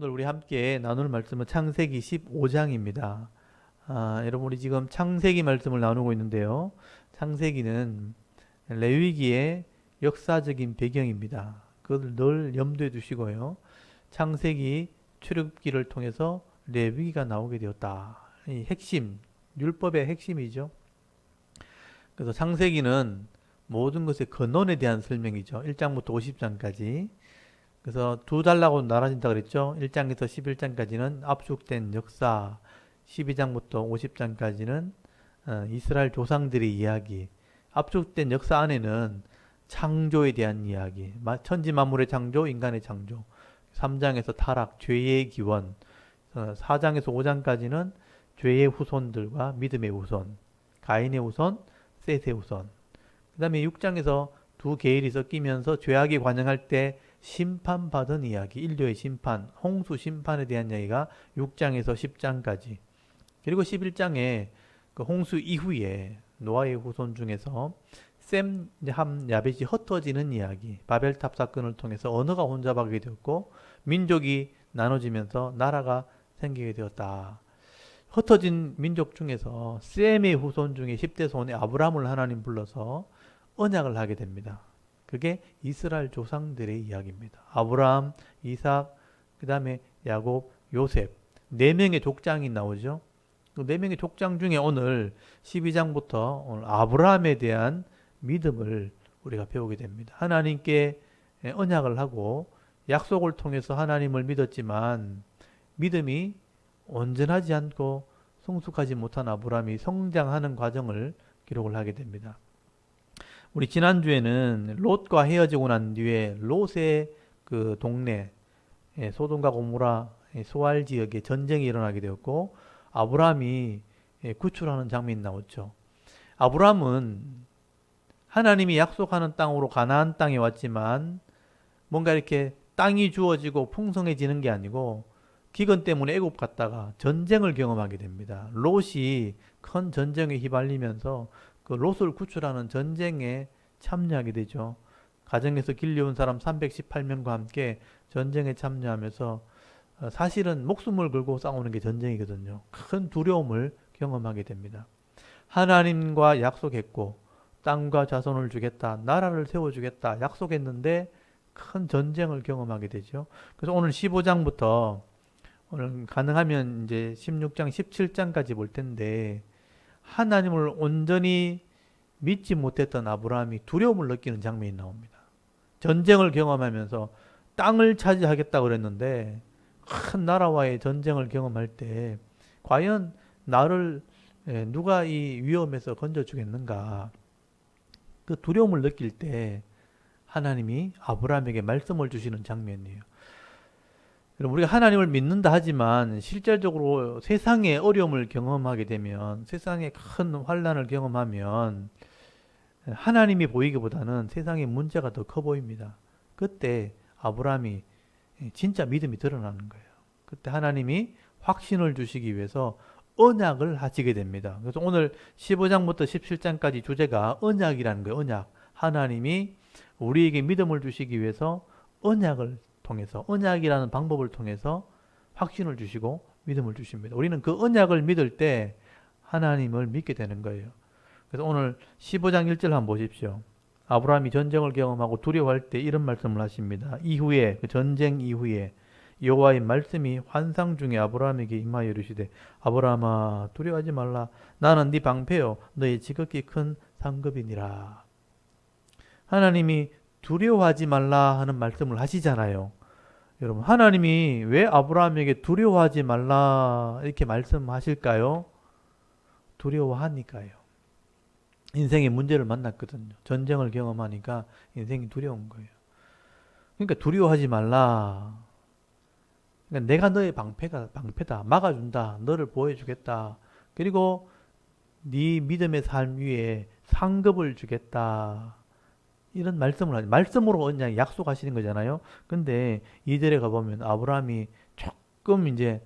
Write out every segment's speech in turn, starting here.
오늘 우리 함께 나눌 말씀은 창세기 15장입니다. 여러분 우리 지금 창세기 말씀을 나누고 있는데요. 창세기는 레위기의 역사적인 배경입니다. 그것을 늘 염두에 두시고요. 창세기 출애굽기를 통해서 레위기가 나오게 되었다. 이 핵심, 율법의 핵심이죠. 그래서 창세기는 모든 것의 근원에 대한 설명이죠. 1장부터 50장까지. 그래서 두 단락으로 나눠진다 그랬죠. 1장에서 11장까지는 압축된 역사, 12장부터 50장까지는 이스라엘 조상들의 이야기, 압축된 역사 안에는 창조에 대한 이야기, 천지 만물의 창조, 인간의 창조, 3장에서 타락, 죄의 기원, 4장에서 5장까지는 죄의 후손들과 믿음의 후손, 가인의 후손, 셋의 후손. 그 다음에 6장에서 두 계율이 섞이면서 죄악이 관영할 때 심판받은 이야기, 인류의 심판, 홍수 심판에 대한 이야기가 6장에서 10장까지. 그리고 11장에 그 홍수 이후에 노아의 후손 중에서 셈, 함, 야벳이 흩어지는 이야기, 바벨탑 사건을 통해서 언어가 혼잡하게 되었고 민족이 나눠지면서 나라가 생기게 되었다. 흩어진 민족 중에서 셈의 후손 중에 10대 손에 아브라함을 하나님 불러서 언약을 하게 됩니다. 그게 이스라엘 조상들의 이야기입니다. 아브라함, 이삭, 그 다음에 야곱, 요셉 4명의 족장이 나오죠. 그 4명의 족장 중에 오늘 12장부터 오늘 아브라함에 대한 믿음을 우리가 배우게 됩니다. 하나님께 언약을 하고 약속을 통해서 하나님을 믿었지만 믿음이 온전하지 않고 성숙하지 못한 아브라함이 성장하는 과정을 기록을 하게 됩니다. 우리 지난주에는 롯과 헤어지고 난 뒤에 롯의 그 동네 소돔과 고모라 소알 지역에 전쟁이 일어나게 되었고 아브라함이 구출하는 장면이 나왔죠. 아브라함은 하나님이 약속하는 땅으로 가나안 땅에 왔지만 뭔가 이렇게 땅이 주어지고 풍성해지는 게 아니고 기근 때문에 애굽 갔다가 전쟁을 경험하게 됩니다. 롯이 큰 전쟁에 휘말리면서 그 롯을 구출하는 전쟁에 참여하게 되죠. 가정에서 길려온 사람 318명과 함께 전쟁에 참여하면서 사실은 목숨을 걸고 싸우는 게 전쟁이거든요. 큰 두려움을 경험하게 됩니다. 하나님과 약속했고 땅과 자손을 주겠다, 나라를 세워주겠다 약속했는데 큰 전쟁을 경험하게 되죠. 그래서 오늘 15장부터 오늘 가능하면 이제 16장, 17장까지 볼 텐데 하나님을 온전히 믿지 못했던 아브라함이 두려움을 느끼는 장면이 나옵니다. 전쟁을 경험하면서 땅을 차지하겠다고 그랬는데 큰 나라와의 전쟁을 경험할 때 과연 나를 누가 이 위험에서 건져주겠는가, 그 두려움을 느낄 때 하나님이 아브라함에게 말씀을 주시는 장면이에요. 우리가 하나님을 믿는다 하지만 실질적으로 세상의 어려움을 경험하게 되면, 세상의 큰 환난을 경험하면 하나님이 보이기보다는 세상의 문제가 더 커 보입니다. 그때 아브라함이 진짜 믿음이 드러나는 거예요. 그때 하나님이 확신을 주시기 위해서 언약을 하시게 됩니다. 그래서 오늘 15장부터 17장까지 주제가 언약이라는 거예요. 언약. 하나님이 우리에게 믿음을 주시기 위해서 언약을 통해서, 언약이라는 방법을 통해서 확신을 주시고 믿음을 주십니다. 우리는 그 언약을 믿을 때 하나님을 믿게 되는 거예요. 그래서 오늘 15장 1절 한번 보십시오. 아브라함이 전쟁을 경험하고 두려워할 때 이런 말씀을 하십니다. 이후에, 그 전쟁 이후에 여호와의 말씀이 환상 중에 아브라함에게 임하여 이르시되 아브라함아 두려워하지 말라. 나는 네 방패요 너의 지극히 큰 상급이니라. 하나님이 두려워하지 말라 하는 말씀을 하시잖아요. 여러분, 하나님이 왜 아브라함에게 두려워하지 말라 이렇게 말씀하실까요? 두려워하니까요. 인생의 문제를 만났거든요. 전쟁을 경험하니까 인생이 두려운 거예요. 그러니까 두려워하지 말라. 그러니까 내가 너의 방패다. 막아준다. 너를 보호해주겠다. 그리고 네 믿음의 삶 위에 상급을 주겠다. 이런 말씀을 하죠. 말씀으로 그냥 약속하시는 거잖아요. 근데 2절에 가보면 아브라함이 조금 이제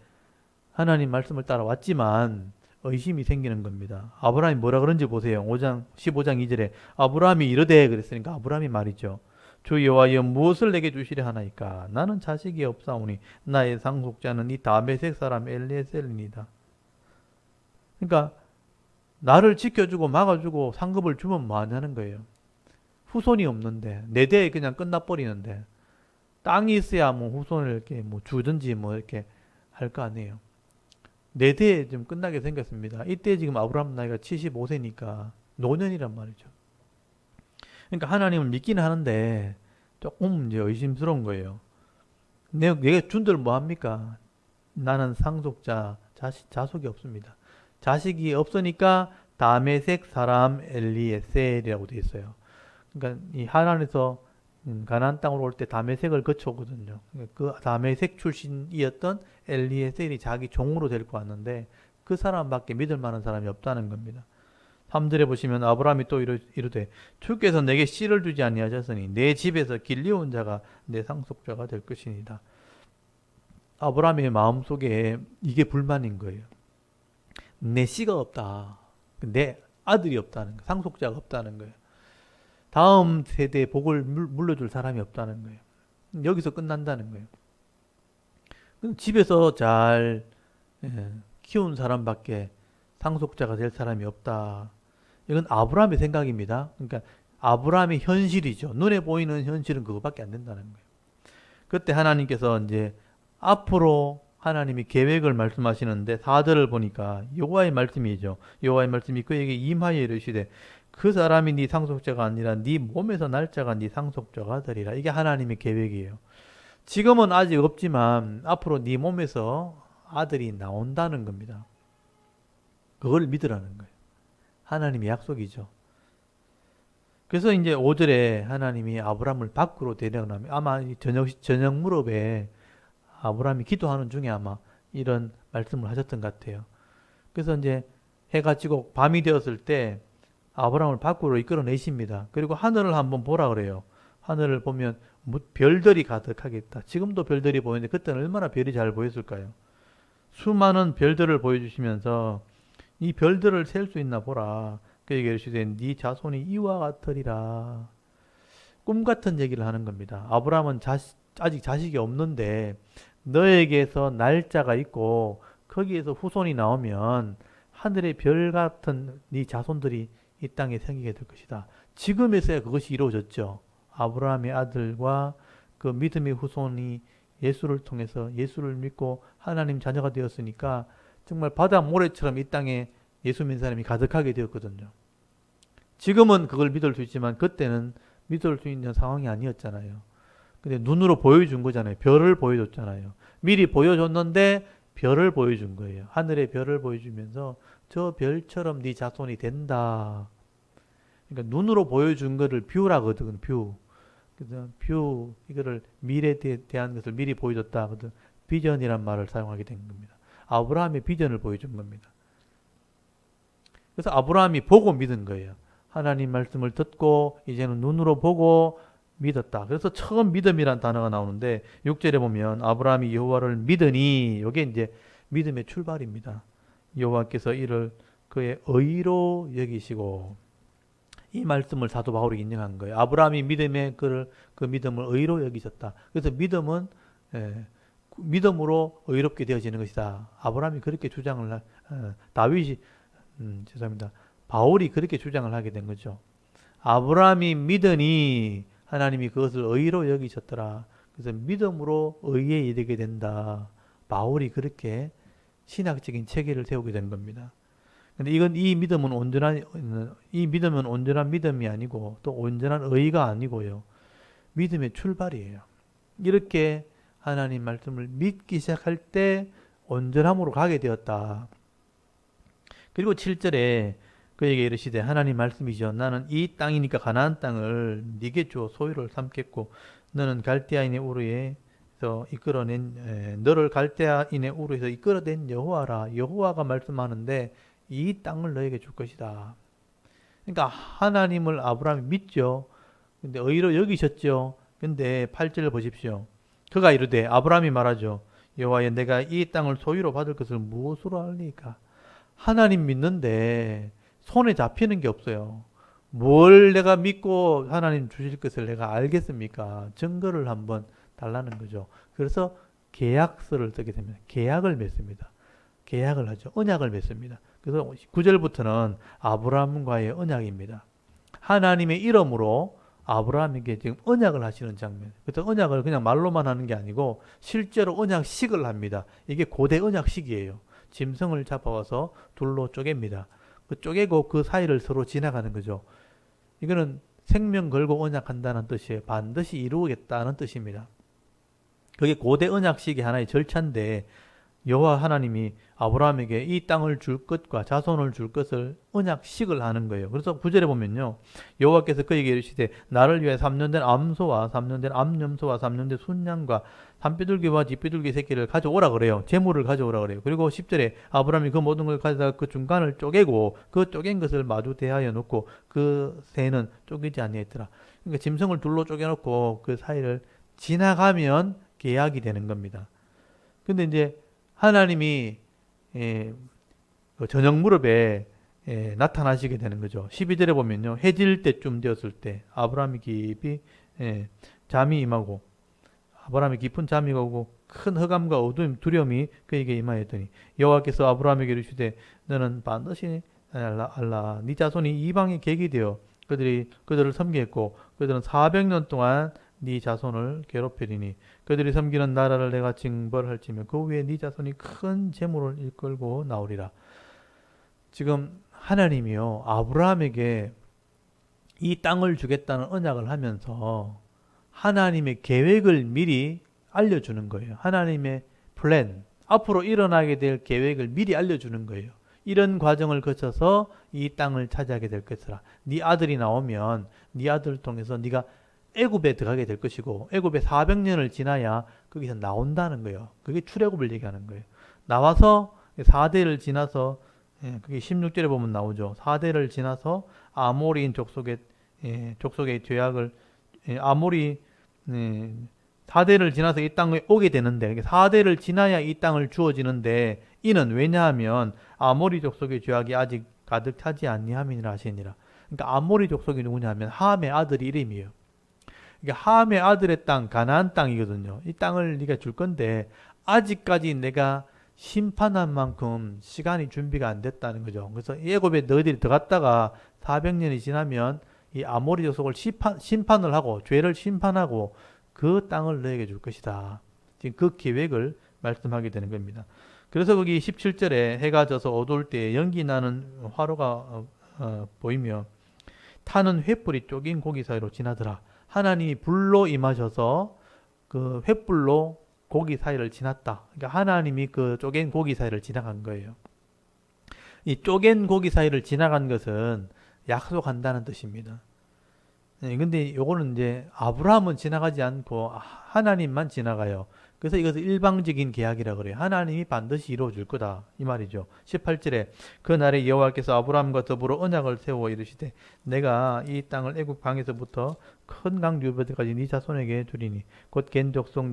하나님 말씀을 따라왔지만 의심이 생기는 겁니다. 아브라함이 뭐라 그런지 보세요. 15장 2절에 아브라함이 이르되 그랬으니까 아브라함이 말이죠. 주 여호와여 무엇을 내게 주시려 하나이까? 나는 자식이 없사오니 나의 상속자는 이 다메섹 사람 엘리에셀이니이다. 그러니까 나를 지켜주고 막아주고 상급을 주면 뭐 하냐는 거예요. 후손이 없는데 내 대에 그냥 끝나버리는데 땅이 있어야 뭐 후손을 이렇게 뭐 주든지 뭐 이렇게 할 거 아니에요. 내 대에 좀 끝나게 생겼습니다. 이때 지금 아브라함 나이가 75세니까 노년이란 말이죠. 그러니까 하나님을 믿기는 하는데 조금 이제 의심스러운 거예요. 내가 준들 뭐 합니까? 나는 상속자, 자식이 없습니다. 자식이 없으니까 다메섹 사람 엘리에셀이라고 되어 있어요. 그러니까 이 하란에서 가나안 땅으로 올 때 다메섹을 거쳐오거든요. 그 다메섹 출신이었던 엘리에셀이 자기 종으로 데리고 왔는데 그 사람밖에 믿을 만한 사람이 없다는 겁니다. 3절에 보시면 아브라함이 또 이르되 주께서 내게 씨를 주지 아니하셨으니 내 집에서 길리온 자가 내 상속자가 될 것이니이다. 아브라함의 마음속에 이게 불만인 거예요. 내 씨가 없다. 내 아들이 없다는 거, 상속자가 없다는 거예요. 다음 세대에 복을 물려줄 사람이 없다는 거예요. 여기서 끝난다는 거예요. 집에서 잘 키운 사람밖에 상속자가 될 사람이 없다. 이건 아브라함의 생각입니다. 그러니까 아브라함의 현실이죠. 눈에 보이는 현실은 그거밖에 안 된다는 거예요. 그때 하나님께서 이제 앞으로 하나님이 계획을 말씀하시는데 4절을 보니까 여호와의 말씀이죠. 여호와의 말씀이 그에게 임하여 이르시되 그 사람이 네 상속자가 아니라 네 몸에서 날 자가 네 상속자가 되리라. 이게 하나님의 계획이에요. 지금은 아직 없지만 앞으로 네 몸에서 아들이 나온다는 겁니다. 그걸 믿으라는 거예요. 하나님의 약속이죠. 그래서 이제 5절에 하나님이 아브라함을 밖으로 데려가면 아마 저녁 무렵에 아브라함이 기도하는 중에 아마 이런 말씀을 하셨던 것 같아요. 그래서 이제 해가 지고 밤이 되었을 때 아브라함을 밖으로 이끌어내십니다. 그리고 하늘을 한번 보라 그래요. 하늘을 보면 별들이 가득하게 있다. 지금도 별들이 보이는데 그때는 얼마나 별이 잘 보였을까요? 수많은 별들을 보여주시면서 이 별들을 셀 수 있나 보라. 그에게 이르시되 네 자손이 이와 같으리라. 꿈 같은 얘기를 하는 겁니다. 아브라함은 아직 자식이 없는데 너에게서 날짜가 있고 거기에서 후손이 나오면 하늘의 별 같은 네 자손들이 이 땅에 생기게 될 것이다. 지금에서야 그것이 이루어졌죠. 아브라함의 아들과 그 믿음의 후손이 예수를 통해서 예수를 믿고 하나님 자녀가 되었으니까 정말 바다 모래처럼 이 땅에 예수 믿는 사람이 가득하게 되었거든요. 지금은 그걸 믿을 수 있지만 그때는 믿을 수 있는 상황이 아니었잖아요. 근데 눈으로 보여준 거잖아요. 별을 보여줬잖아요. 미리 보여줬는데 별을 보여준 거예요. 하늘의 별을 보여주면서 저 별처럼 네 자손이 된다. 그러니까 눈으로 보여준 거를 뷰라거든. 뷰. 그래서 뷰 이거를 미래에 대한 것을 미리 보여줬다. 비전이란 말을 사용하게 된 겁니다. 아브라함의 비전을 보여준 겁니다. 그래서 아브라함이 보고 믿은 거예요. 하나님 말씀을 듣고 이제는 눈으로 보고 믿었다. 그래서 처음 믿음이란 단어가 나오는데 6절에 보면 아브라함이 여호와를 믿으니 이게 이제 믿음의 출발입니다. 여호와께서 이를 그의 의로 여기시고 이 말씀을 사도 바울이 인정한 거예요. 아브라함이 믿음의 그 믿음을 의로 여기셨다. 그래서 믿음은 믿음으로 의롭게 되어지는 것이다. 아브라함이 그렇게 주장을 다윗이 죄송합니다. 바울이 그렇게 주장을 하게 된 거죠. 아브라함이 믿으니 하나님이 그것을 의로 여기셨더라. 그래서 믿음으로 의에 이르게 된다. 바울이 그렇게 신학적인 체계를 세우게 된 겁니다. 근데 이 믿음은 온전한 믿음이 아니고 또 온전한 의가 아니고요. 믿음의 출발이에요. 이렇게 하나님 말씀을 믿기 시작할 때 온전함으로 가게 되었다. 그리고 7절에 그에게 이르시되 하나님 말씀이죠. 나는 이 땅이니까 가나안 땅을 네게 주어 소유를 삼겠고 너는 갈대아인의 우르에서 이끌어낸 너를 갈대아인의 우르에서 이끌어낸 여호와라. 여호와가 말씀하는데 이 땅을 너에게 줄 것이다. 그러니까 하나님을 아브라함이 믿죠. 근데 의로 여기셨죠. 근데 8절을 보십시오. 그가 이르되 아브라함이 말하죠. 여호와여 내가 이 땅을 소유로 받을 것을 무엇으로 알리까? 하나님 믿는데 손에 잡히는 게 없어요. 뭘 내가 믿고 하나님 주실 것을 내가 알겠습니까? 증거를 한번 달라는 거죠. 그래서 계약서를 쓰게 됩니다. 계약을 맺습니다. 계약을 하죠. 언약을 맺습니다. 그래서 9절부터는 아브라함과의 언약입니다. 하나님의 이름으로 아브라함에게 지금 언약을 하시는 장면. 그래서 언약을 그냥 말로만 하는 게 아니고 실제로 언약식을 합니다. 이게 고대 언약식이에요. 짐승을 잡아와서 둘로 쪼갭니다. 그 쪼개고 그 사이를 서로 지나가는 거죠. 이거는 생명 걸고 언약한다는 뜻이에요. 반드시 이루겠다는 뜻입니다. 그게 고대 언약식의 하나의 절차인데 여호와 하나님이 아브라함에게 이 땅을 줄 것과 자손을 줄 것을 언약식을 하는 거예요. 그래서 9절에 보면요. 여호와께서 그에게 이르시되 나를 위해 3년 된 암소와 3년 된 암염소와 3년 된 순양과 산비둘기와 뒷비둘기 새끼를 가져오라 그래요. 제물을 가져오라 그래요. 그리고 10절에 아브라함이 그 모든 걸 가져다가 그 중간을 쪼개고 그 쪼갠 것을 마주 대하여 놓고 그 새는 쪼개지 아니했더라. 그러니까 짐승을 둘로 쪼개놓고 그 사이를 지나가면 계약이 되는 겁니다. 근데 이제 하나님이 그 저녁 무렵에 나타나시게 되는 거죠. 12절에 보면요. 해질 때쯤 되었을 때 아브라함이 깊이 잠이 임하고 아브라함이 깊은 잠이 오고 큰 흑암과 어두움 두려움이 그에게 임하였더니 여호와께서 아브라함에게 이르시되 너는 반드시 알라 네 자손이 이방의 객이 되어 그들을 섬기겠고 그들은 400년 동안 네 자손을 괴롭히리니 그들이 섬기는 나라를 내가 징벌할지며 그 위에 네 자손이 큰 재물을 일끌고 나오리라. 지금 하나님이요 아브라함에게 이 땅을 주겠다는 언약을 하면서 하나님의 계획을 미리 알려주는 거예요. 하나님의 플랜, 앞으로 일어나게 될 계획을 미리 알려주는 거예요. 이런 과정을 거쳐서 이 땅을 차지하게 될 것이라. 네 아들이 나오면 네 아들을 통해서 네가 애굽에 들어가게 될 것이고 애굽에 400년을 지나야 거기서 나온다는 거예요. 그게 출애굽을 얘기하는 거예요. 나와서 4대를 지나서 그게 16절에 보면 나오죠. 4대를 지나서 아모리인 족속의 죄악을 아모리 4대를 지나서 이 땅에 오게 되는데 4대를 지나야 이 땅을 주어지는데 이는 왜냐하면 아모리 족속의 죄악이 아직 가득 차지 아니함이니라 하시니라. 그러니까 아모리 족속이 누구냐면 함의 아들 이름이에요. 그러니까 함의 아들의 땅 가나안 땅이거든요. 이 땅을 네가 줄 건데 아직까지 내가 심판한 만큼 시간이 준비가 안 됐다는 거죠. 그래서 애굽에 너희들이 들어갔다가 400년이 지나면 이 아모리 족속을 심판을 하고 죄를 심판하고 그 땅을 너에게 줄 것이다. 지금 그 계획을 말씀하게 되는 겁니다. 그래서 거기 17절에 해가 져서 어두울 때 연기 나는 화로가 보이며 타는 횃불이 쪼긴 고기 사이로 지나더라. 하나님이 불로 임하셔서 그 횃불로 고기 사이를 지났다. 그러니까 하나님이 그 쪼갠 고기 사이를 지나간 거예요. 이 쪼갠 고기 사이를 지나간 것은 약속한다는 뜻입니다. 근데 요거는 이제 아브라함은 지나가지 않고 하나님만 지나가요. 그래서 이것을 일방적인 계약이라 그래요. 하나님이 반드시 이루어 줄 거다. 이 말이죠. 18절에 그 날에 여호와께서 아브라함과 더불어 언약을 세워 이르시되 내가 이 땅을 애굽 강에서부터 큰 강 유배까지 네 자손에게 주리니 곧 겐 족속,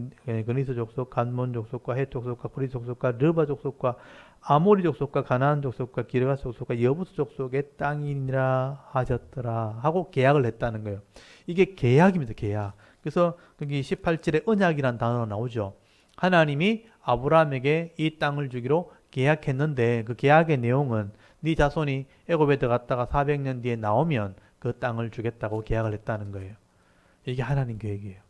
그니스 족속, 간몬 족속과 헷 족속과 브리 족속과 르바 족속과 아모리 족속과 가나안 족속과 기르가 족속과 여부스 족속의 땅이니라 하셨더라 하고 계약을 했다는 거예요. 이게 계약입니다. 계약. 그래서 거기 18절에 언약이란 단어가 나오죠. 하나님이 아브라함에게 이 땅을 주기로 계약했는데 그 계약의 내용은 네 자손이 애굽에 들어갔다가 400년 뒤에 나오면 그 땅을 주겠다고 계약을 했다는 거예요. 이게 하나님 계획이에요.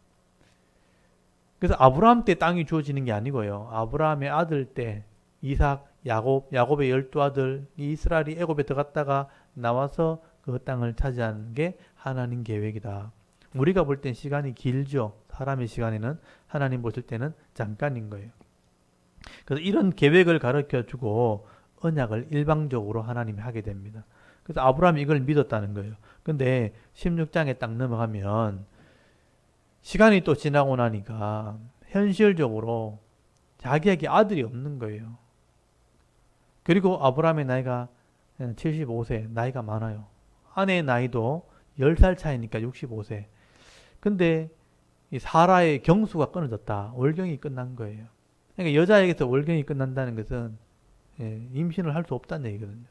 그래서 아브라함 때 땅이 주어지는 게 아니고요. 아브라함의 아들 때 이삭, 야곱의 12아들 이스라엘이 애굽에 들어갔다가 나와서 그 땅을 차지하는 게 하나님 계획이다. 우리가 볼 땐 시간이 길죠. 사람의 시간에는 하나님 보실 때는 잠깐인 거예요. 그래서 이런 계획을 가르쳐주고 언약을 일방적으로 하나님이 하게 됩니다. 그래서 아브라함이 이걸 믿었다는 거예요. 근데 16장에 딱 넘어가면 시간이 또 지나고 나니까 현실적으로 자기에게 아들이 없는 거예요. 그리고 아브라함의 나이가 75세, 나이가 많아요. 아내의 나이도 10살 차이니까 65세. 근데 이 사라의 경수가 끊어졌다. 월경이 끝난 거예요. 그러니까 여자에게서 월경이 끝난다는 것은 임신을 할 수 없다는 얘기거든요.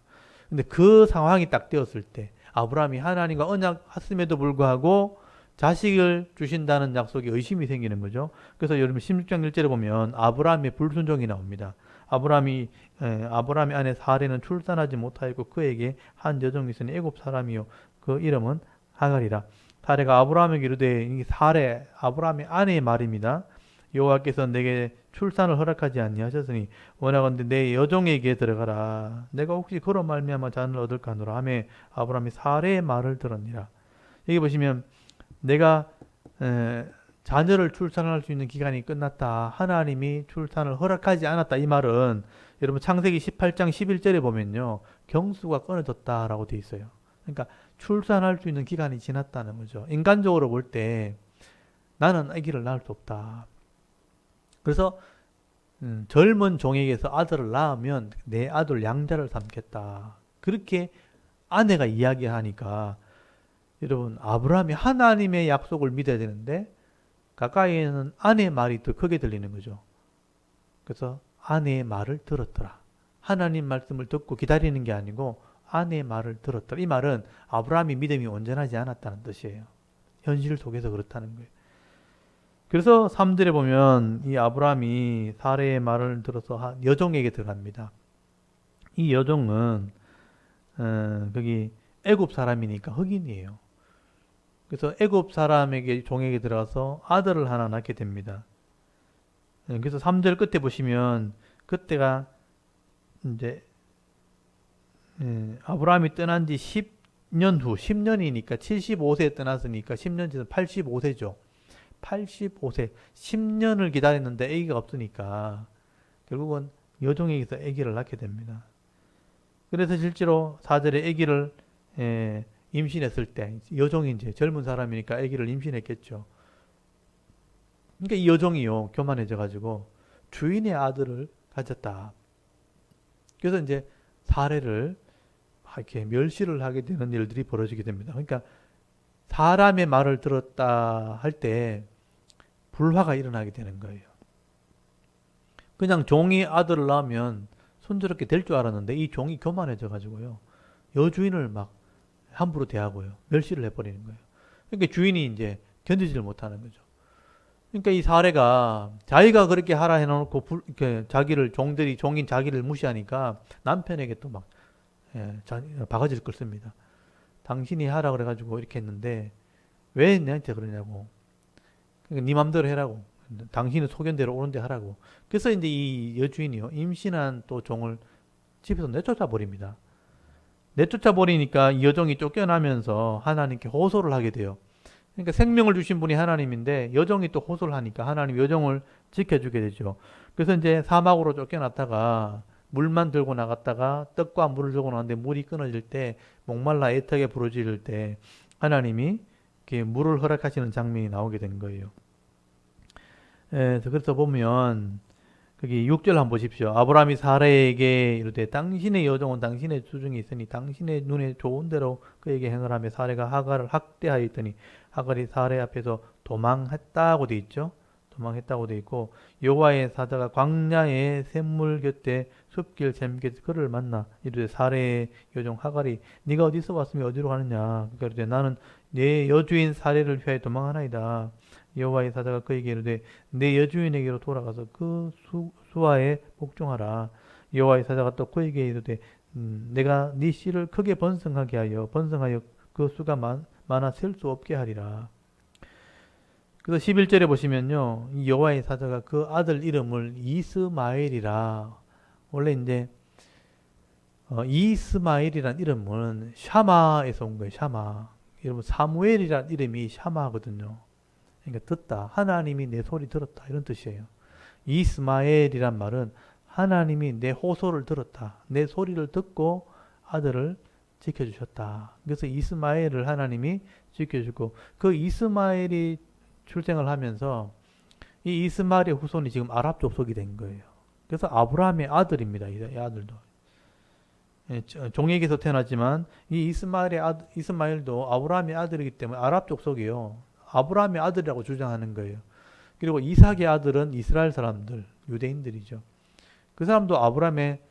근데 그 상황이 딱 되었을 때 아브라함이 하나님과 언약했음에도 불구하고 자식을 주신다는 약속에 의심이 생기는 거죠. 그래서 여러분 16장 1절에 보면 아브라함의 불순종이 나옵니다. 아브라함의 아내 사레는 출산하지 못하였고 그에게 한 여종이 있으니 애굽 사람이요 그 이름은 하갈이라. 사레가 아브라함에게 이르되, 이 사레 아브라함의 아내의 말입니다. 여호와께서 내게 출산을 허락하지 아니하셨으니 원하건대 내 여종에게 들어가라. 내가 혹시 그로 말미암아 자녀를 얻을까 하노라 하매 아브라함이 사레의 말을 들었니라. 여기 보시면 내가 자녀를 출산할 수 있는 기간이 끝났다. 하나님이 출산을 허락하지 않았다. 이 말은 여러분 창세기 18장 11절에 보면요. 경수가 끊어졌다라고 되어 있어요. 그러니까 출산할 수 있는 기간이 지났다는 거죠. 인간적으로 볼 때 나는 아기를 낳을 수 없다. 그래서 젊은 종에게서 아들을 낳으면 내 아들 양자를 삼겠다. 그렇게 아내가 이야기하니까 여러분 아브라함이 하나님의 약속을 믿어야 되는데 가까이에는 아내의 말이 더 크게 들리는 거죠. 그래서 아내의 말을 들었더라. 하나님 말씀을 듣고 기다리는 게 아니고 아내의 말을 들었더라. 이 말은 아브라함이 믿음이 온전하지 않았다는 뜻이에요. 현실 속에서 그렇다는 거예요. 그래서 3절에 보면 이 아브라함이 사레의 말을 들어서 여종에게 들어갑니다. 이 여종은 거기 애굽 사람이니까 흑인이에요. 그래서 애굽 사람에게 종에게 들어가서 아들을 하나 낳게 됩니다. 그래서 3절 끝에 보시면 그때가 이제 아브라함이 떠난 지 10년 후 10년이니까 75세에 떠났으니까 10년 지나서 85세죠. 85세 10년을 기다렸는데 아기가 없으니까 결국은 여종에게서 아기를 낳게 됩니다. 그래서 실제로 4절에 아기를 임신했을 때 여종이 이제 젊은 사람이니까 아기를 임신했겠죠. 그러니까 이 여종이요 교만해져 가지고 주인의 아들을 가졌다. 그래서 이제 사례를 이렇게 멸시를 하게 되는 일들이 벌어지게 됩니다. 그러니까 사람의 말을 들었다 할 때 불화가 일어나게 되는 거예요. 그냥 종이 아들을 낳으면 순조롭게 될 줄 알았는데 이 종이 교만해져 가지고요 여주인을 막 함부로 대하고요 멸시를 해버리는 거예요. 그러니까 주인이 이제 견디지를 못하는 거죠. 그러니까 이 사례가 자기가 그렇게 하라 해놓고 이렇게 종인 자기를 무시하니까 남편에게 또 막 바가지를 긁습니다. 당신이 하라 그래가지고 이렇게 했는데 왜 내한테 그러냐고. 그러니까 네 맘대로 해라고. 당신은 소견대로 옳은 데 하라고. 그래서 이제 이 여주인이요 임신한 또 종을 집에서 내쫓아 버립니다. 내쫓아 버리니까 이 여종이 쫓겨나면서 하나님께 호소를 하게 돼요. 그러니까 생명을 주신 분이 하나님인데 여종이 또 호소를 하니까 하나님 여종을 지켜주게 되죠. 그래서 이제 사막으로 쫓겨났다가 물만 들고 나갔다가 떡과 물을 들고 나갔는데 물이 끊어질 때 목말라 애타게 부르짖을 때 하나님이 이렇게 물을 허락하시는 장면이 나오게 된 거예요. 그래서 보면 거기 6절 한번 보십시오. 아브라함이 사라에게 이르되 당신의 여종은 당신의 주중에 있으니 당신의 눈에 좋은 대로 그에게 행을 하며 사라가 하갈을 학대하여 있더니 하갈이 사라 앞에서 도망했다고 돼 있죠. 도망했다고 돼 있고 여호와의 사자가 광야의 샘물 곁에 숲길 샘곁에 그를 만나 이르되 사라의 여종 하갈이 네가 어디서 왔으며 어디로 가느냐. 그러니까 이르되 나는 내 여주인 사라를 위하여 도망하나이다. 여호와의 사자가 그에게 이르되 내 여주인에게로 돌아가서 그 수하에 복종하라. 여호와의 사자가 또 그에게 이르되 내가 네 씨를 크게 번성하여 그 수가 많아 셀 수 없게 하리라. 그래서 11절에 보시면요. 이 여호와의 사자가 그 아들 이름을 이스마엘이라. 원래 이제 이스마엘이란 이름은 샤마에서 온 거예요. 샤마. 여러분 사무엘이란 이름이 샤마거든요. 그러니까 듣다. 하나님이 내 소리 들었다. 이런 뜻이에요. 이스마엘이란 말은 하나님이 내 호소를 들었다. 내 소리를 듣고 아들을 지켜주셨다. 그래서 이스마엘을 하나님이 지켜주고 그 이스마엘이 출생을 하면서 이 이스마엘의 후손이 지금 아랍 족속이 된 거예요. 그래서 아브라함의 아들입니다. 이 아들도. 종에게서 태어났지만 이 이스마엘도 아브라함의 아들이기 때문에 아랍 족속이요. 아브라함의 아들이라고 주장하는 거예요. 그리고 이삭의 아들은 이스라엘 사람들, 유대인들이죠. 그 사람도 아브라함의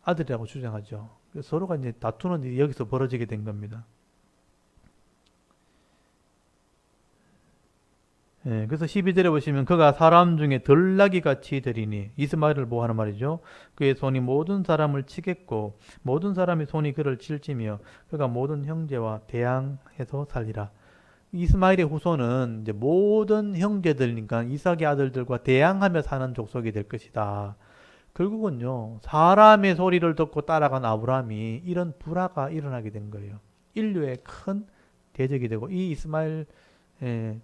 아들이라고 주장하죠. 서로가 이제 다투는 일이 여기서 벌어지게 된 겁니다. 예, 그래서 12절에 보시면 그가 사람 중에 덜나귀 같이 되리니 이스마엘을 보호하는 말이죠. 그의 손이 모든 사람을 치겠고 모든 사람이 손이 그를 칠지며 그가 모든 형제와 대항해서 살리라. 이스마엘의 후손은 이제 모든 형제들이니까 이삭의 아들들과 대항하며 사는 족속이 될 것이다. 결국은요, 사람의 소리를 듣고 따라간 아브라함이 이런 불화가 일어나게 된 거예요. 인류의 큰 대적이 되고 이 이스마엘 의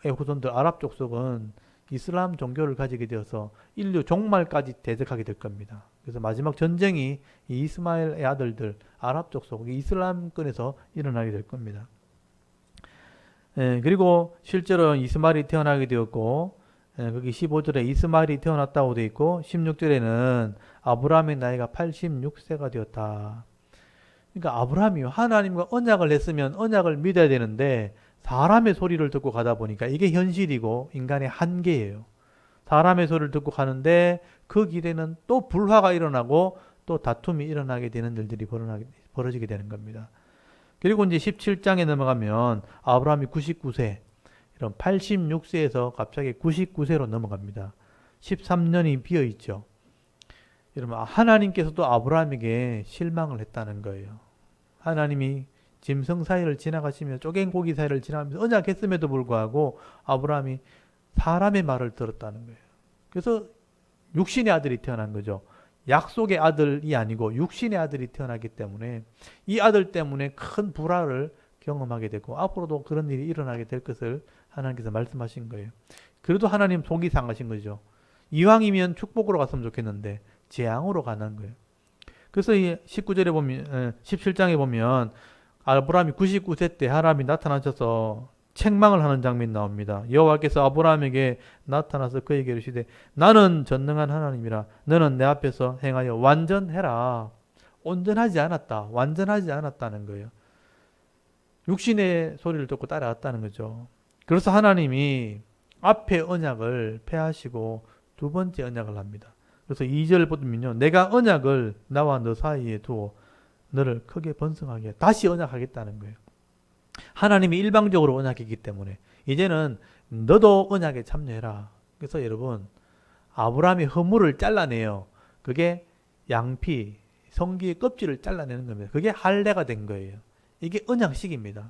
후손들 아랍 족속은 이슬람 종교를 가지게 되어서 인류 종말까지 대적하게 될 겁니다. 그래서 마지막 전쟁이 이 이스마엘의 아들들 아랍 족속 이슬람권에서 일어나게 될 겁니다. 그리고 실제로 이스마엘이 태어나게 되었고 거기 15절에 이스마엘이 태어났다고 되어 있고 16절에는 아브라함의 나이가 86세가 되었다. 그러니까 아브라함이 하나님과 언약을 했으면 언약을 믿어야 되는데 사람의 소리를 듣고 가다 보니까 이게 현실이고 인간의 한계예요. 사람의 소리를 듣고 가는데 그 길에는 또 불화가 일어나고 또 다툼이 일어나게 되는 일들이 벌어지게 되는 겁니다. 그리고 이제 17장에 넘어가면 아브라함이 99세, 이런 86세에서 갑자기 99세로 넘어갑니다. 13년이 비어 있죠. 여러분, 하나님께서도 아브라함에게 실망을 했다는 거예요. 하나님이 짐승 사이를 지나가시며 쪼갠 고기 사이를 지나가면서 언약했음에도 불구하고 아브라함이 사람의 말을 들었다는 거예요. 그래서 육신의 아들이 태어난 거죠. 약속의 아들이 아니고 육신의 아들이 태어나기 때문에 이 아들 때문에 큰 불화를 경험하게 되고 앞으로도 그런 일이 일어나게 될 것을 하나님께서 말씀하신 거예요. 그래도 하나님 속이 상하신 거죠. 이왕이면 축복으로 갔으면 좋겠는데 재앙으로 가는 거예요. 그래서 이 19절에 보면 17장에 보면 아브라함이 99세 때 하나님이 나타나셔서 책망을 하는 장면이 나옵니다. 여호와께서 아브라함에게 나타나서 그에게 이르시되 나는 전능한 하나님이라 너는 내 앞에서 행하여 완전해라. 온전하지 않았다. 완전하지 않았다는 거예요. 육신의 소리를 듣고 따라갔다는 거죠. 그래서 하나님이 앞에 언약을 폐하시고 두 번째 언약을 합니다. 그래서 2절 보면요. 내가 언약을 나와 너 사이에 두어 너를 크게 번성하게 다시 언약하겠다는 거예요. 하나님이 일방적으로 언약했기 때문에 이제는 너도 언약에 참여해라. 그래서 여러분 아브라함이 허물을 잘라내요. 그게 양피, 성기의 껍질을 잘라내는 겁니다. 그게 할례가 된 거예요. 이게 언약식입니다.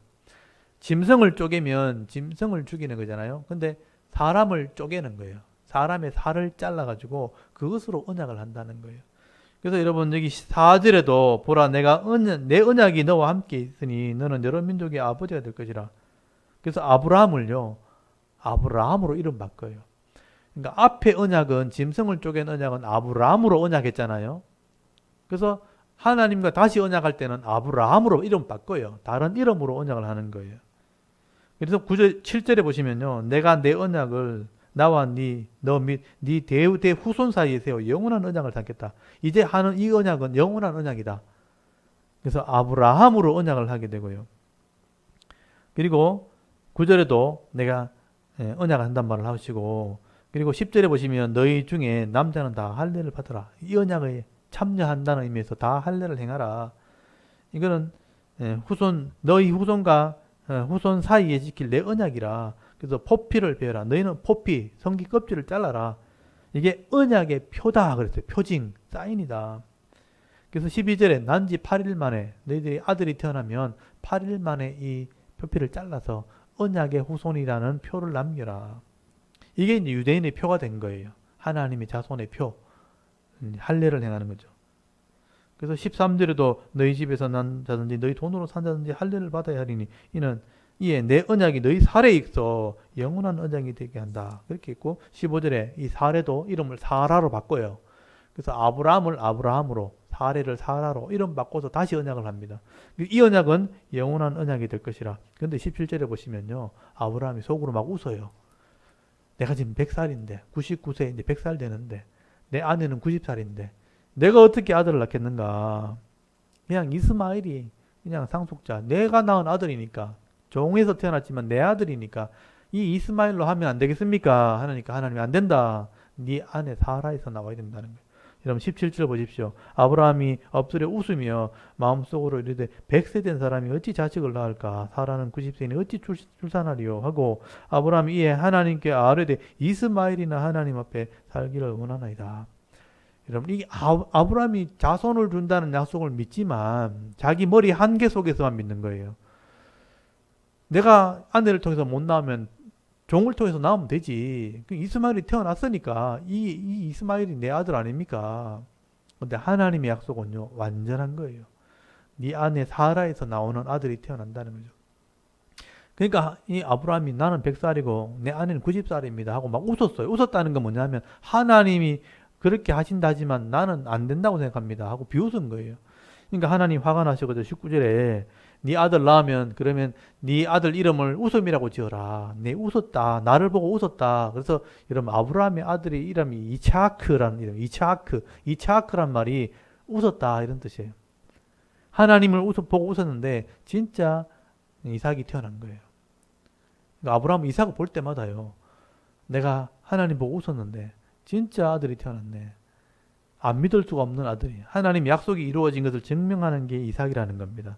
짐승을 쪼개면 짐승을 죽이는 거잖아요. 근데 사람을 쪼개는 거예요. 사람의 살을 잘라가지고 그것으로 언약을 한다는 거예요. 그래서 여러분 여기 4절에도 보라 내가 내 언약이 너와 함께 있으니 너는 여러 민족의 아버지가 될 것이라. 그래서 아브라함을요. 아브라함으로 이름 바꿔요. 그러니까 앞에 언약은 짐승을 쪼갠 언약은 아브라함으로 언약했잖아요. 그래서 하나님과 다시 언약할 때는 아브라함으로 이름 바꿔요. 다른 이름으로 언약을 하는 거예요. 그래서 9절 7절에 보시면요. 내가 내 언약을 나와 네 대대 후손 사이에 세워 영원한 언약을 삼겠다. 이제 하는 이 언약은 영원한 언약이다. 그래서 아브라함으로 언약을 하게 되고요. 그리고 9절에도 내가 언약을 한단 말을 하시고 그리고 10절에 보시면 너희 중에 남자는 다 할례를 받으라. 이 언약에 참여한다는 의미에서 다 할례를 행하라. 이거는 너희 후손과 후손 사이에 지킬 내 언약이라. 그래서 포피를 베어라. 너희는 포피, 성기 껍질을 잘라라. 이게 언약의 표다 그랬어요. 표징, 사인이다. 그래서 12절에 난지 8일 만에 너희들이 아들이 태어나면 8일 만에 이 표피를 잘라서 언약의 후손이라는 표를 남겨라. 이게 이제 유대인의 표가 된 거예요. 하나님의 자손의 표. 할례를 행하는 거죠. 그래서 13절에도 너희 집에서 난 자든지 너희 돈으로 산 자든지 할례를 받아야 하리니 이는 이에 내 언약이 너희 살에 있어 영원한 언약이 되게 한다. 그렇게 있고 15절에 이 사례도 이름을 사라로 바꿔요. 그래서 아브라함을 아브라함으로 사례를 사라로 이름 바꿔서 다시 언약을 합니다. 이 언약은 영원한 언약이 될 것이라. 그런데 17절에 보시면요. 아브라함이 속으로 막 웃어요. 내가 지금 100살인데 99세 이제 100살 되는데 내 아내는 90살인데 내가 어떻게 아들을 낳겠는가. 그냥 이스마엘이 그냥 상속자. 내가 낳은 아들이니까 종에서 태어났지만 내 아들이니까 이 이스마엘로 하면 안 되겠습니까? 하니까 하나님이 안 된다. 네 아내 사라에서 나와야 된다는 거예요. 여러분 17절 보십시오. 아브라함이 엎드려 웃으며 마음속으로 이르되 100세 된 사람이 어찌 자식을 낳을까? 사라는 90세니 어찌 출산하리요? 하고 아브라함이 이에 하나님께 아뢰되 이스마엘이나 하나님 앞에 살기를 원하나이다. 여러분 이 아브라함이 자손을 준다는 약속을 믿지만 자기 머리 한계 속에서만 믿는 거예요. 내가 아내를 통해서 못 낳으면 종을 통해서 낳으면 되지. 이스마엘이 태어났으니까 이 이스마엘이 내 아들 아닙니까? 근데 하나님의 약속은요 완전한 거예요. 네 아내 사라에서 나오는 아들이 태어난다는 거죠. 그러니까 이 아브라함이 나는 100살이고 내 아내는 90살입니다 하고 막 웃었어요. 웃었다는 건 뭐냐면 하나님이 그렇게 하신다지만 나는 안 된다고 생각합니다 하고 비웃은 거예요. 그러니까 하나님 화가 나셔가지고 19절에 네 아들 낳으면 그러면 네 아들 이름을 웃음이라고 지어라. 네 웃었다. 나를 보고 웃었다. 그래서 여러분 아브라함의 아들의 이름이 이차크라는 이름. 이차크란 말이 웃었다 이런 뜻이에요. 하나님을 보고 웃었는데 진짜 이삭이 태어난 거예요. 그러니까 아브라함은 이삭을 볼 때마다요. 내가 하나님 보고 웃었는데 진짜 아들이 태어났네. 안 믿을 수가 없는 아들이. 하나님의 약속이 이루어진 것을 증명하는 게 이삭이라는 겁니다.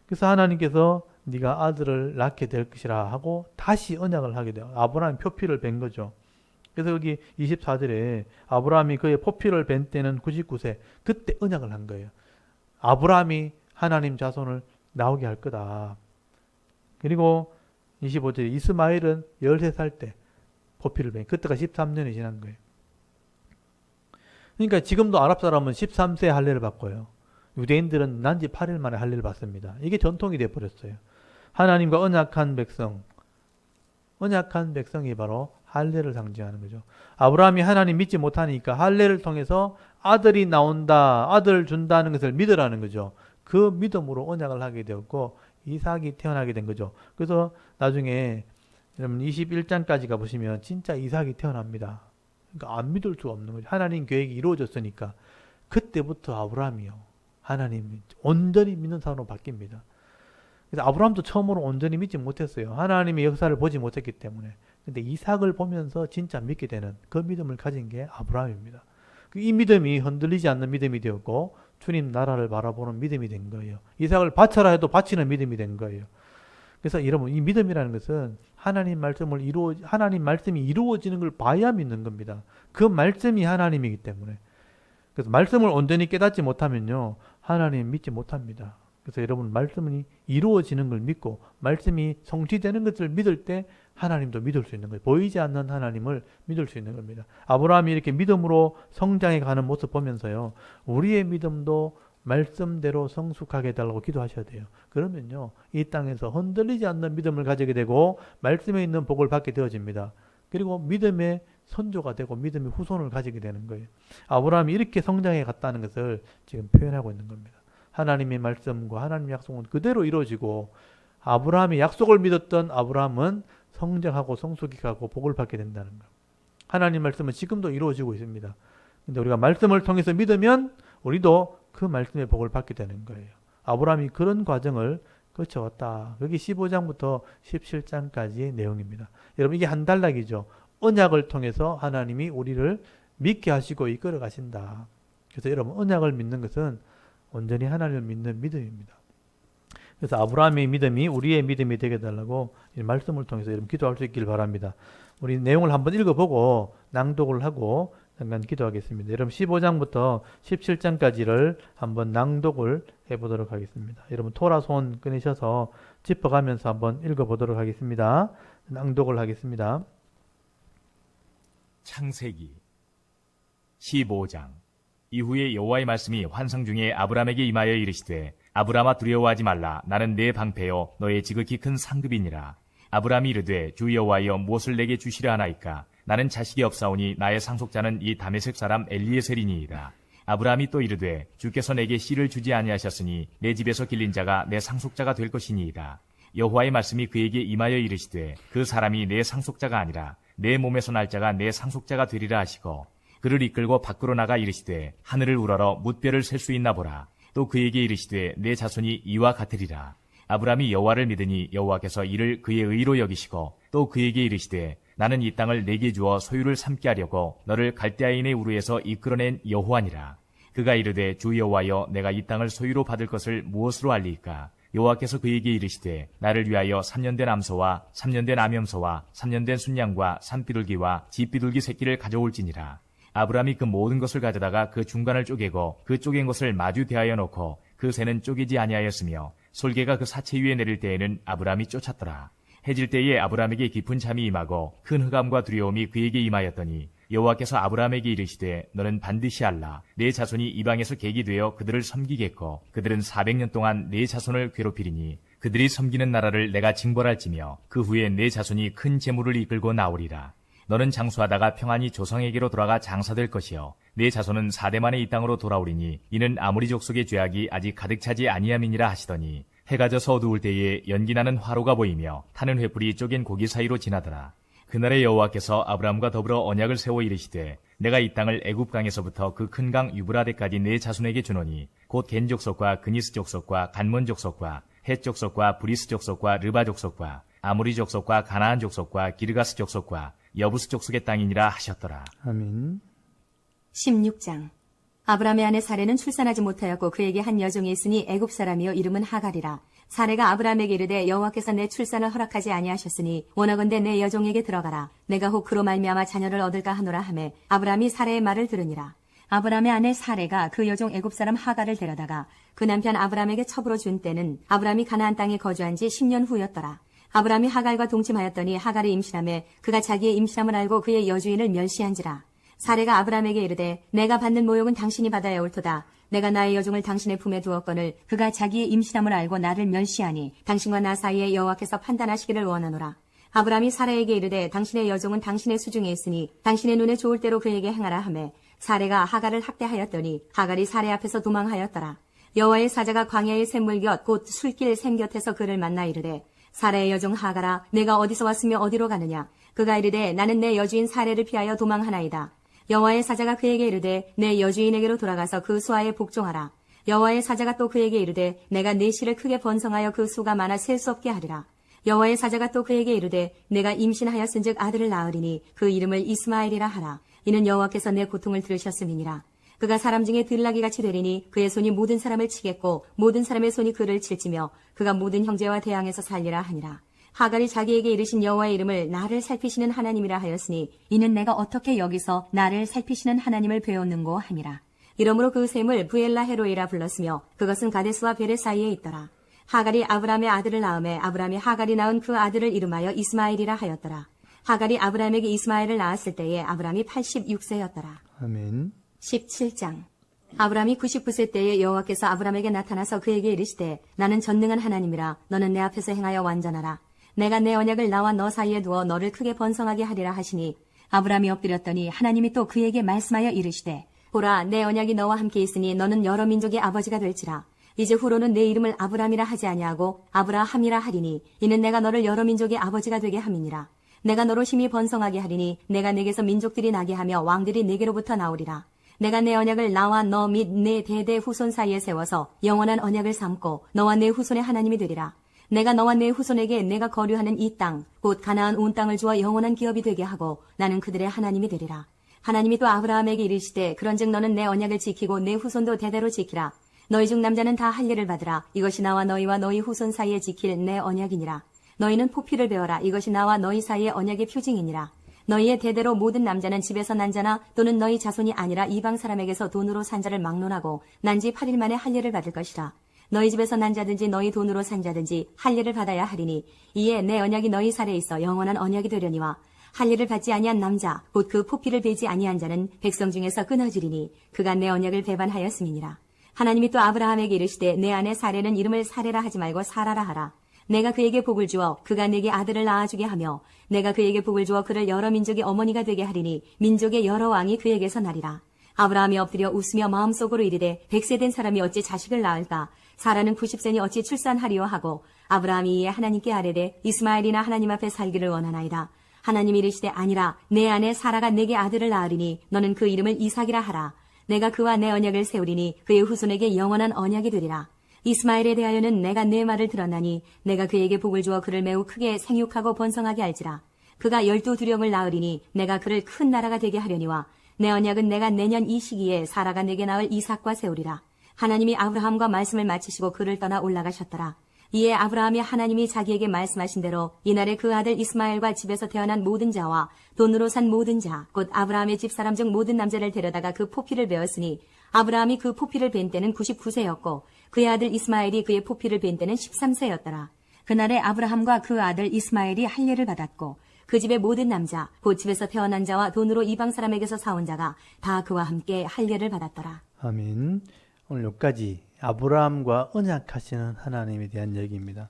그래서 하나님께서 네가 아들을 낳게 될 것이라 하고 다시 언약을 하게 돼요. 아브라함이 표피를 벤 거죠. 그래서 여기 24절에 아브라함이 그의 표피를 벤 때는 99세. 그때 언약을 한 거예요. 아브라함이 하나님 자손을 나오게 할 거다. 그리고 25절에 이스마엘은 13살 때 표피를 벤. 그때가 13년이 지난 거예요. 그러니까 지금도 아랍 사람은 13세 할례를 바꿔요. 유대인들은 난지 8일 만에 할례를 받습니다. 이게 전통이 되어버렸어요. 하나님과 언약한 백성이 바로 할례를 상징하는 거죠. 아브라함이 하나님 믿지 못하니까 할례를 통해서 아들이 나온다, 아들 준다는 것을 믿으라는 거죠. 그 믿음으로 언약을 하게 되었고 이삭이 태어나게 된 거죠. 그래서 나중에 여러분 21장까지 가보시면 진짜 이삭이 태어납니다. 그러니까 안 믿을 수가 없는 거죠. 하나님 계획이 이루어졌으니까 그때부터 아브라함이요. 하나님 온전히 믿는 사람으로 바뀝니다. 그래서 아브라함도 처음으로 온전히 믿지 못했어요. 하나님의 역사를 보지 못했기 때문에. 근데 이삭을 보면서 진짜 믿게 되는 그 믿음을 가진 게 아브라함입니다. 이 믿음이 흔들리지 않는 믿음이 되었고 주님 나라를 바라보는 믿음이 된 거예요. 이삭을 바쳐라 해도 바치는 믿음이 된 거예요. 그래서 여러분 이 믿음이라는 것은 하나님 말씀이 이루어지는 걸 봐야 믿는 겁니다. 그 말씀이 하나님이기 때문에. 그래서 말씀을 온전히 깨닫지 못하면요 하나님 믿지 못합니다. 그래서 여러분 말씀이 이루어지는 걸 믿고 말씀이 성취되는 것을 믿을 때 하나님도 믿을 수 있는 거예요. 보이지 않는 하나님을 믿을 수 있는 겁니다. 아브라함이 이렇게 믿음으로 성장해 가는 모습 보면서요 우리의 믿음도 말씀대로 성숙하게 해달라고 기도하셔야 돼요. 그러면요 이 땅에서 흔들리지 않는 믿음을 가지게 되고 말씀에 있는 복을 받게 되어집니다. 그리고 믿음의 선조가 되고 믿음의 후손을 가지게 되는 거예요. 아브라함이 이렇게 성장해 갔다는 것을 지금 표현하고 있는 겁니다. 하나님의 말씀과 하나님의 약속은 그대로 이루어지고 아브라함이 약속을 믿었던 아브라함은 성장하고 성숙해 가고 복을 받게 된다는 것. 하나님 말씀은 지금도 이루어지고 있습니다. 근데 우리가 말씀을 통해서 믿으면 우리도 그 말씀의 복을 받게 되는 거예요. 아브라함이 그런 과정을 거쳐왔다. 여기 15장부터 17장까지의 내용입니다. 여러분 이게 한 단락이죠. 언약을 통해서 하나님이 우리를 믿게 하시고 이끌어 가신다. 그래서 여러분 언약을 믿는 것은 온전히 하나님을 믿는 믿음입니다. 그래서 아브라함의 믿음이 우리의 믿음이 되게 해달라고 이 말씀을 통해서 여러분 기도할 수 있기를 바랍니다. 우리 내용을 한번 읽어보고 낭독을 하고 잠깐 기도하겠습니다. 여러분 15장부터 17장까지를 한번 낭독을 해보도록 하겠습니다. 여러분 토라 손 꺼내셔서 짚어가면서 한번 읽어보도록 하겠습니다. 낭독을 하겠습니다. 창세기 15장. 이후에 여호와의 말씀이 환상 중에 아브람에게 임하여 이르시되 아브람아 두려워하지 말라. 나는 내 방패요 너의 지극히 큰 상급이니라. 아브람이 이르되 주 여호와여 무엇을 내게 주시려 하나이까. 나는 자식이 없사오니 나의 상속자는 이 다메섹 사람 엘리에셀이니이다. 아브람이 또 이르되 주께서 내게 씨를 주지 아니하셨으니 내 집에서 길린 자가 내 상속자가 될 것이니이다. 여호와의 말씀이 그에게 임하여 이르시되 그 사람이 내 상속자가 아니라 내 몸에서 날 자가 내 상속자가 되리라 하시고 그를 이끌고 밖으로 나가 이르시되 하늘을 우러러 뭇별을 셀 수 있나 보라. 또 그에게 이르시되 내 자손이 이와 같으리라. 아브람이 여호와를 믿으니 여호와께서 이를 그의 의로 여기시고 또 그에게 이르시되 나는 이 땅을 내게 주어 소유를 삼게 하려고 너를 갈대아인의 우르에서 이끌어낸 여호와니라. 그가 이르되 주 여호와여 내가 이 땅을 소유로 받을 것을 무엇으로 알리까? 여호와께서 그에게 이르시되 나를 위하여 3년 된 암소와 3년 된 암염소와 3년 된 순양과 산비둘기와 집비둘기 새끼를 가져올지니라. 아브라함이 그 모든 것을 가져다가 그 중간을 쪼개고 그 쪼갠 것을 마주 대하여 놓고 그 새는 쪼개지 아니하였으며 솔개가 그 사체 위에 내릴 때에는 아브라함이 쫓았더라. 해질 때에 아브라함에게 깊은 잠이 임하고 큰 흑암과 두려움이 그에게 임하였더니 여호와께서 아브라함에게 이르시되 너는 반드시 알라. 내 자손이 이방에서 객이 되어 그들을 섬기겠고 그들은 400년 동안 내 자손을 괴롭히리니 그들이 섬기는 나라를 내가 징벌할지며 그 후에 내 자손이 큰 재물을 이끌고 나오리라. 너는 장수하다가 평안히 조상에게로 돌아가 장사될 것이요 내 자손은 4대 만에 이 땅으로 돌아오리니 이는 아모리 족속의 죄악이 아직 가득 차지 아니함이니라 하시더니 해가 져서 어두울 때에 연기나는 화로가 보이며 타는 횃불이 쪼갠 고기 사이로 지나더라. 그날에 여호와께서 아브라함과 더불어 언약을 세워 이르시되 내가 이 땅을 애굽 강에서부터 그 큰 강 유브라데까지 내 자손에게 주노니 곧 겐 족속과 그니스 족속과 간몬 족속과 헷 족속과 브리스 족속과 르바 족속과 아모리 족속과 가나안 족속과 기르가스 족속과 여부스 족속의 땅이니라 하셨더라. 아멘. 16장. 아브라함의 아내 사레는 출산하지 못하였고 그에게 한 여종이 있으니 애굽 사람이요 이름은 하갈이라. 사레가 아브라함에게 이르되 여호와께서 내 출산을 허락하지 아니하셨으니 원하건대 내 여종에게 들어가라. 내가 혹 그로 말미암아 자녀를 얻을까 하노라 하매 아브라함이 사레의 말을 들으니라. 아브라함의 아내 사레가 그 여종 애굽 사람 하갈을 데려다가 그 남편 아브라함에게 첩으로 준 때는 아브라함이 가나안 땅에 거주한 지 10년 후였더라. 아브라함이 하갈과 동침하였더니 하갈이 임신하매 그가 자기의 임신함을 알고 그의 여주인을 멸시한지라. 사레가 아브라함에게 이르되 내가 받는 모욕은 당신이 받아야 옳도다. 내가 나의 여종을 당신의 품에 두었거늘 그가 자기의 임신함을 알고 나를 멸시하니 당신과 나 사이에 여호와께서 판단하시기를 원하노라. 아브라함이 사레에게 이르되 당신의 여종은 당신의 수중에 있으니 당신의 눈에 좋을 대로 그에게 행하라 하매 사레가 하갈을 학대하였더니 하갈이 사레 앞에서 도망하였더라. 여호와의 사자가 광야의 샘물 곁 곧 술길 샘 곁에서 그를 만나 이르되 사레의 여종 하갈아 내가 어디서 왔으며 어디로 가느냐. 그가 이르되 나는 내 여주인 사레를 피하여 도망하나이다. 여호와의 사자가 그에게 이르되 내 여주인에게로 돌아가서 그 수하에 복종하라. 여호와의 사자가 또 그에게 이르되 내가 내 씨를 크게 번성하여 그 수가 많아 셀 수 없게 하리라. 여호와의 사자가 또 그에게 이르되 내가 임신하였은즉 아들을 낳으리니 그 이름을 이스마엘이라 하라. 이는 여호와께서 내 고통을 들으셨음이니라. 그가 사람 중에 들나귀같이 되리니 그의 손이 모든 사람을 치겠고 모든 사람의 손이 그를 칠지며 그가 모든 형제와 대항해서 살리라 하니라. 하갈이 자기에게 이르신 여호와의 이름을 나를 살피시는 하나님이라 하였으니 이는 내가 어떻게 여기서 나를 살피시는 하나님을 배웠는고 함이라. 이러므로 그 샘을 부엘라 헤로이라 불렀으며 그것은 가데스와 베레 사이에 있더라. 하갈이 아브라함의 아들을 낳음에 아브라함이 하갈이 낳은 그 아들을 이름하여 이스마엘이라 하였더라. 하갈이 아브라함에게 이스마엘을 낳았을 때에 아브라함이 86세였더라. 아멘. 17장. 아브라함이 99세 때에 여호와께서 아브라함에게 나타나서 그에게 이르시되 나는 전능한 하나님이라. 너는 내 앞에서 행하여 완전하라. 내가 내 언약을 나와 너 사이에 두어 너를 크게 번성하게 하리라 하시니 아브라함이 엎드렸더니 하나님이 또 그에게 말씀하여 이르시되 보라 내 언약이 너와 함께 있으니 너는 여러 민족의 아버지가 될지라. 이제 후로는 내 이름을 아브라함이라 하지 아니하고 아브라함이라 하리니 이는 내가 너를 여러 민족의 아버지가 되게 함이니라. 내가 너로 심히 번성하게 하리니 내가 내게서 민족들이 나게 하며 왕들이 내게로부터 나오리라. 내가 내 언약을 나와 너 및 내 대대 후손 사이에 세워서 영원한 언약을 삼고 너와 내 후손의 하나님이 되리라. 내가 너와 내 후손에게 내가 거류하는 이 땅, 곧 가나안 온 땅을 주어 영원한 기업이 되게 하고 나는 그들의 하나님이 되리라. 하나님이 또 아브라함에게 이르시되 그런즉 너는 내 언약을 지키고 내 후손도 대대로 지키라. 너희 중 남자는 다 할례를 받으라. 이것이 나와 너희와 너희 후손 사이에 지킬 내 언약이니라. 너희는 포피를 배워라. 이것이 나와 너희 사이의 언약의 표징이니라. 너희의 대대로 모든 남자는 집에서 난 자나 또는 너희 자손이 아니라 이방 사람에게서 돈으로 산 자를 막론하고 난 지 8일 만에 할례를 받을 것이라. 너희 집에서 난 자든지 너희 돈으로 산 자든지 할례를 받아야 하리니 이에 내 언약이 너희 살에 있어 영원한 언약이 되려니와 할례를 받지 아니한 남자 곧 그 포피를 베지 아니한 자는 백성 중에서 끊어지리니 그가 내 언약을 배반하였음이니라. 하나님이 또 아브라함에게 이르시되 내 아내 사레는 이름을 사레라 하지 말고 사라라 하라. 내가 그에게 복을 주어 그가 내게 아들을 낳아주게 하며 내가 그에게 복을 주어 그를 여러 민족의 어머니가 되게 하리니 민족의 여러 왕이 그에게서 나리라. 아브라함이 엎드려 웃으며 마음속으로 이르되 100세 된 사람이 어찌 자식을 낳을까? 사라는 90세니 어찌 출산하리요 하고 아브라함이 이에 하나님께 아뢰되 이스마엘이나 하나님 앞에 살기를 원하나이다. 하나님이 이르시되 아니라 내 아내 사라가 내게 아들을 낳으리니 너는 그 이름을 이삭이라 하라. 내가 그와 내 언약을 세우리니 그의 후손에게 영원한 언약이 되리라. 이스마엘에 대하여는 내가 내 말을 들었나니 내가 그에게 복을 주어 그를 매우 크게 생육하고 번성하게 할지라. 그가 12두령을 낳으리니 내가 그를 큰 나라가 되게 하려니와 내 언약은 내가 내년 이 시기에 사라가 내게 낳을 이삭과 세우리라. 하나님이 아브라함과 말씀을 마치시고 그를 떠나 올라가셨더라. 이에 아브라함이 하나님이 자기에게 말씀하신 대로 이날에 그 아들 이스마엘과 집에서 태어난 모든 자와 돈으로 산 모든 자, 곧 아브라함의 집사람 중 모든 남자를 데려다가 그 포피를 베었으니 아브라함이 그 포피를 벤 때는 99세였고 그의 아들 이스마엘이 그의 포피를 벤 때는 13세였더라. 그날에 아브라함과 그 아들 이스마엘이 할례를 받았고 그 집의 모든 남자, 곧 집에서 태어난 자와 돈으로 이방 사람에게서 사온 자가 다 그와 함께 할례를 받았더라. 아멘. 오늘 여기까지 아브라함과 언약하시는 하나님에 대한 얘기입니다.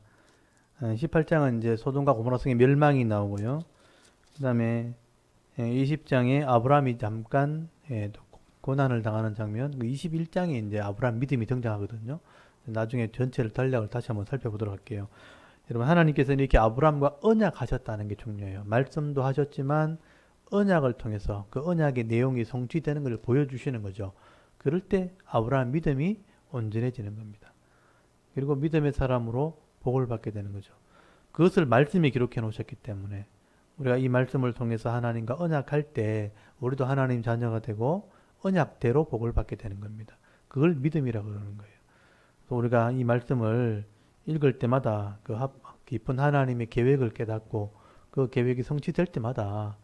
18장은 이제 소돔과 고모라 성의 멸망이 나오고요. 그 다음에 20장에 아브라함이 잠깐 고난을 당하는 장면, 21장에 이제 아브라함 믿음이 등장하거든요. 나중에 전체를 전략을 다시 한번 살펴보도록 할게요. 여러분, 하나님께서는 이렇게 아브라함과 언약하셨다는 게 중요해요. 말씀도 하셨지만 언약을 통해서 그 언약의 내용이 성취되는 것을 보여주시는 거죠. 그럴 때 아브라함 믿음이 온전해지는 겁니다. 그리고 믿음의 사람으로 복을 받게 되는 거죠. 그것을 말씀에 기록해 놓으셨기 때문에 우리가 이 말씀을 통해서 하나님과 언약할 때 우리도 하나님 자녀가 되고 언약대로 복을 받게 되는 겁니다. 그걸 믿음이라고 그러는 거예요. 그래서 우리가 이 말씀을 읽을 때마다 그 깊은 하나님의 계획을 깨닫고 그 계획이 성취될 때마다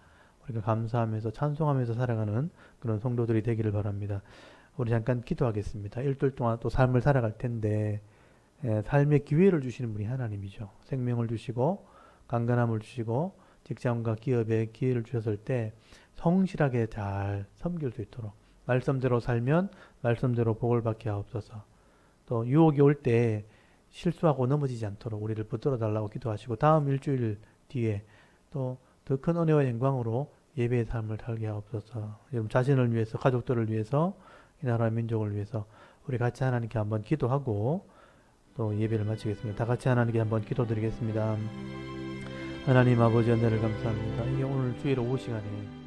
우리가 감사하면서 찬송하면서 살아가는 그런 성도들이 되기를 바랍니다. 우리 잠깐 기도하겠습니다. 일주일 동안 또 삶을 살아갈 텐데 삶의 기회를 주시는 분이 하나님이죠. 생명을 주시고 강건함을 주시고 직장과 기업에 기회를 주셨을 때 성실하게 잘 섬길 수 있도록 말씀대로 살면 말씀대로 복을 받게 하옵소서. 또 유혹이 올 때 실수하고 넘어지지 않도록 우리를 붙들어 달라고 기도하시고 다음 일주일 뒤에 또 더 큰 은혜와 영광으로 예배의 삶을 살게 하옵소서. 여러분 자신을 위해서 가족들을 위해서 이 나라 민족을 위해서 우리 같이 하나님께 한번 기도하고 또 예배를 마치겠습니다. 다 같이 하나님께 한번 기도드리겠습니다. 하나님 아버지 은혜를 감사합니다. 이게 오늘 주일 오후 시간에